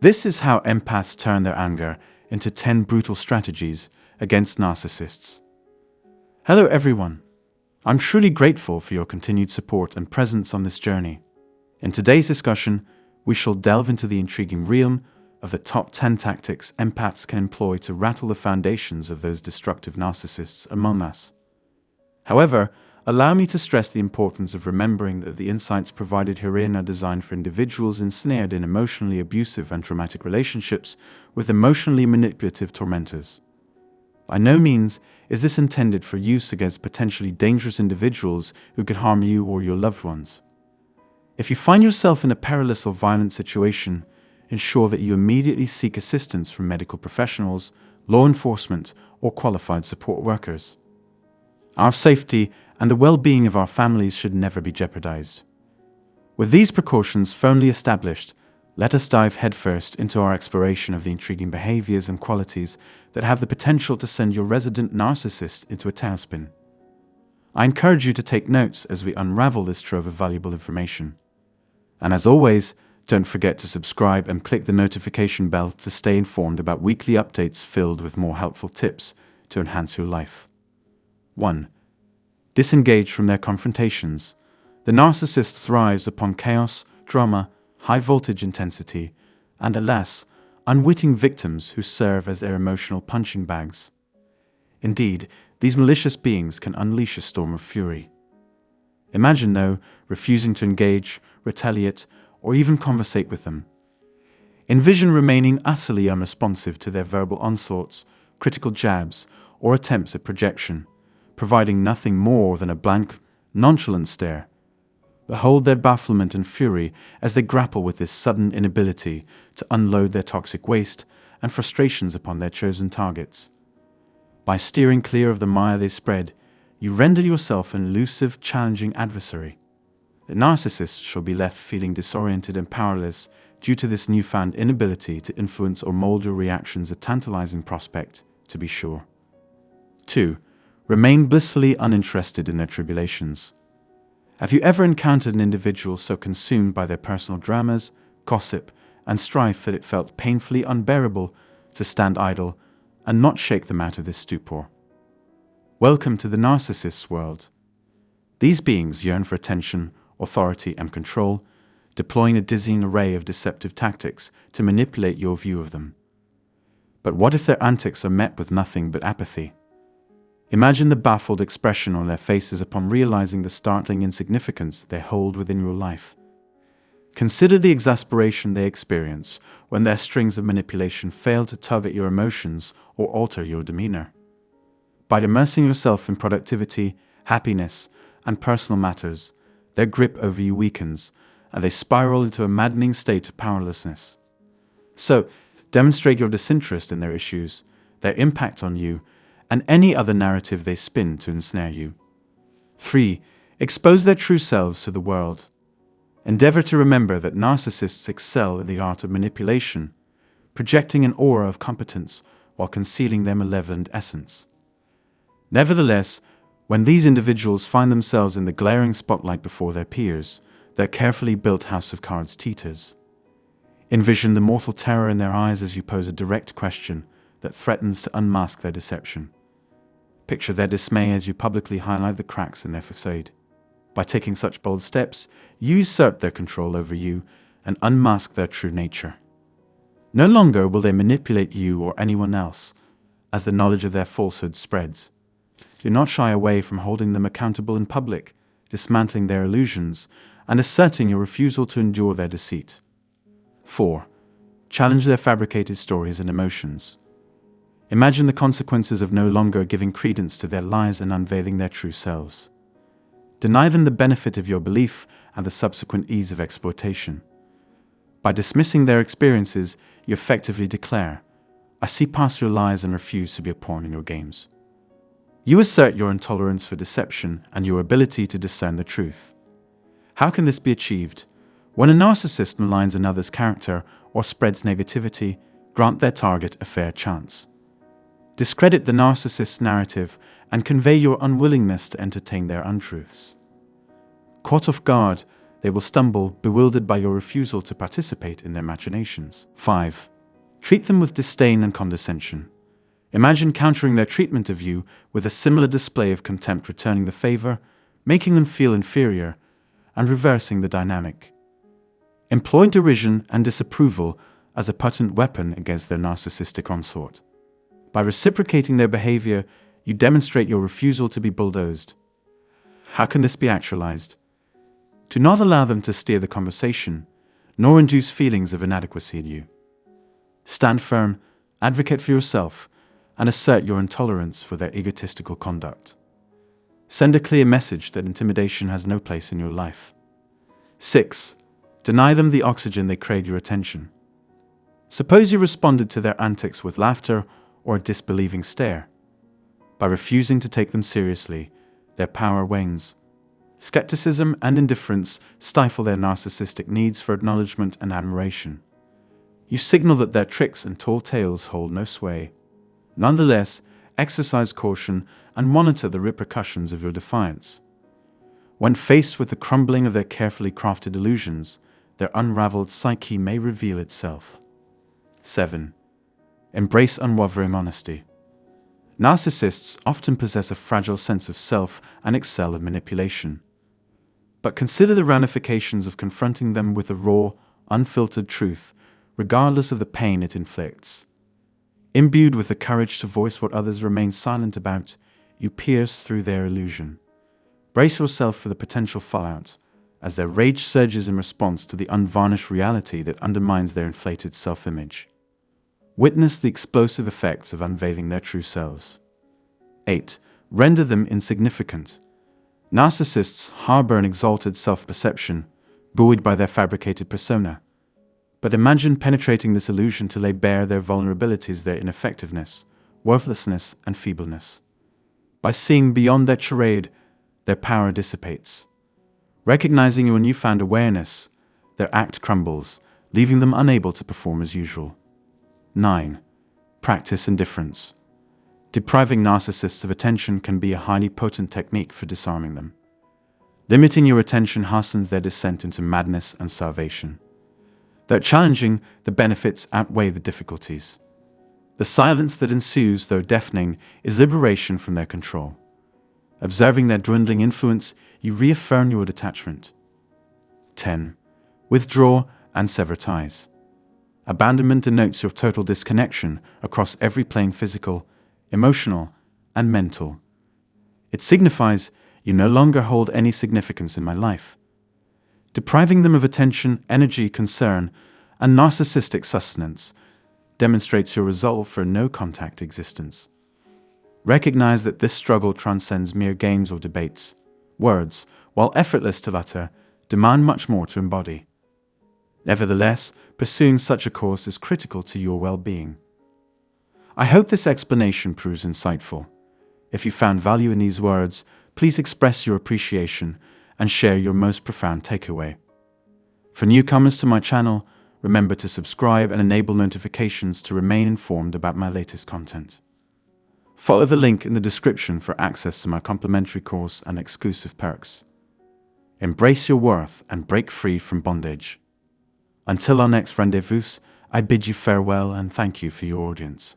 This is how empaths turn their anger into 10 brutal strategies against narcissists. Hello everyone. I'm truly grateful for your continued support and presence on this journey. In today's discussion, we shall delve into the intriguing realm of the top 10 tactics empaths can employ to rattle the foundations of those destructive narcissists among us. However, allow me to stress the importance of remembering that the insights provided herein are designed for individuals ensnared in emotionally abusive and traumatic relationships with emotionally manipulative tormentors. By no means is this intended for use against potentially dangerous individuals who could harm you or your loved ones. If you find yourself in a perilous or violent situation, ensure that you immediately seek assistance from medical professionals, law enforcement, or qualified support workers. Our safety and the well-being of our families should never be jeopardized. With these precautions firmly established, let us dive headfirst into our exploration of the intriguing behaviors and qualities that have the potential to send your resident narcissist into a tailspin. I encourage you to take notes as we unravel this trove of valuable information. And as always, don't forget to subscribe and click the notification bell to stay informed about weekly updates filled with more helpful tips to enhance your life. 1. Disengage from their confrontations. The narcissist thrives upon chaos, drama, high-voltage intensity, and alas, unwitting victims who serve as their emotional punching bags. Indeed, these malicious beings can unleash a storm of fury. Imagine, though, refusing to engage, retaliate, or even conversate with them. Envision remaining utterly unresponsive to their verbal onslaughts, critical jabs, or attempts at projection, providing nothing more than a blank, nonchalant stare. Behold their bafflement and fury as they grapple with this sudden inability to unload their toxic waste and frustrations upon their chosen targets. By steering clear of the mire they spread, you render yourself an elusive, challenging adversary. The narcissist shall be left feeling disoriented and powerless due to this newfound inability to influence or mold your reactions, a tantalizing prospect, to be sure. 2. Remain blissfully uninterested in their tribulations. Have you ever encountered an individual so consumed by their personal dramas, gossip, and strife that it felt painfully unbearable to stand idle and not shake them out of this stupor? Welcome to the narcissist's world. These beings yearn for attention, authority, and control, deploying a dizzying array of deceptive tactics to manipulate your view of them. But what if their antics are met with nothing but apathy? Imagine the baffled expression on their faces upon realizing the startling insignificance they hold within your life. Consider the exasperation they experience when their strings of manipulation fail to tug at your emotions or alter your demeanor. By immersing yourself in productivity, happiness, and personal matters, their grip over you weakens, and they spiral into a maddening state of powerlessness. So, demonstrate your disinterest in their issues, their impact on you, and any other narrative they spin to ensnare you. 3. Expose their true selves to the world. Endeavor to remember that narcissists excel in the art of manipulation, projecting an aura of competence while concealing their malevolent essence. Nevertheless, when these individuals find themselves in the glaring spotlight before their peers, their carefully built house of cards teeters. Envision the mortal terror in their eyes as you pose a direct question that threatens to unmask their deception. Picture their dismay as you publicly highlight the cracks in their facade. By taking such bold steps, you usurp their control over you and unmask their true nature. No longer will they manipulate you or anyone else, as the knowledge of their falsehood spreads. Do not shy away from holding them accountable in public, dismantling their illusions, and asserting your refusal to endure their deceit. 4. Challenge their fabricated stories and emotions. Imagine the consequences of no longer giving credence to their lies and unveiling their true selves. Deny them the benefit of your belief and the subsequent ease of exploitation. By dismissing their experiences, you effectively declare, "I see past your lies and refuse to be a pawn in your games." You assert your intolerance for deception and your ability to discern the truth. How can this be achieved? When a narcissist maligns another's character or spreads negativity, grant their target a fair chance. Discredit the narcissist's narrative and convey your unwillingness to entertain their untruths. Caught off guard, they will stumble, bewildered by your refusal to participate in their machinations. 5. Treat them with disdain and condescension. Imagine countering their treatment of you with a similar display of contempt, returning the favor, making them feel inferior, and reversing the dynamic. Employ derision and disapproval as a potent weapon against their narcissistic onslaught. By reciprocating their behavior, you demonstrate your refusal to be bulldozed. How can this be actualized? Do not allow them to steer the conversation, nor induce feelings of inadequacy in you. Stand firm, advocate for yourself, and assert your intolerance for their egotistical conduct. Send a clear message that intimidation has no place in your life. 6. Deny them the oxygen they crave, your attention. Suppose you responded to their antics with laughter or a disbelieving stare. By refusing to take them seriously, their power wanes. Skepticism and indifference stifle their narcissistic needs for acknowledgement and admiration. You signal that their tricks and tall tales hold no sway. Nonetheless, exercise caution and monitor the repercussions of your defiance. When faced with the crumbling of their carefully crafted illusions, their unraveled psyche may reveal itself. 7. Embrace unwavering honesty. Narcissists often possess a fragile sense of self and excel at manipulation. But consider the ramifications of confronting them with the raw, unfiltered truth, regardless of the pain it inflicts. Imbued with the courage to voice what others remain silent about, you pierce through their illusion. Brace yourself for the potential fallout, as their rage surges in response to the unvarnished reality that undermines their inflated self-image. Witness the explosive effects of unveiling their true selves. 8. Render them insignificant. Narcissists harbor an exalted self-perception, buoyed by their fabricated persona. But imagine penetrating this illusion to lay bare their vulnerabilities, their ineffectiveness, worthlessness, and feebleness. By seeing beyond their charade, their power dissipates. Recognizing your newfound awareness, their act crumbles, leaving them unable to perform as usual. 9. Practice indifference. Depriving narcissists of attention can be a highly potent technique for disarming them. Limiting your attention hastens their descent into madness and starvation. Though challenging, the benefits outweigh the difficulties. The silence that ensues, though deafening, is liberation from their control. Observing their dwindling influence, you reaffirm your detachment. 10. Withdraw and sever ties. Abandonment denotes your total disconnection across every plane: physical, emotional, and mental. It signifies you no longer hold any significance in my life. Depriving them of attention, energy, concern, and narcissistic sustenance demonstrates your resolve for a no-contact existence. Recognize that this struggle transcends mere games or debates. Words, while effortless to utter, demand much more to embody. Nevertheless, pursuing such a course is critical to your well-being. I hope this explanation proves insightful. If you found value in these words, please express your appreciation and share your most profound takeaway. For newcomers to my channel, remember to subscribe and enable notifications to remain informed about my latest content. Follow the link in the description for access to my complimentary course and exclusive perks. Embrace your worth and break free from bondage. Until our next rendezvous, I bid you farewell and thank you for your audience.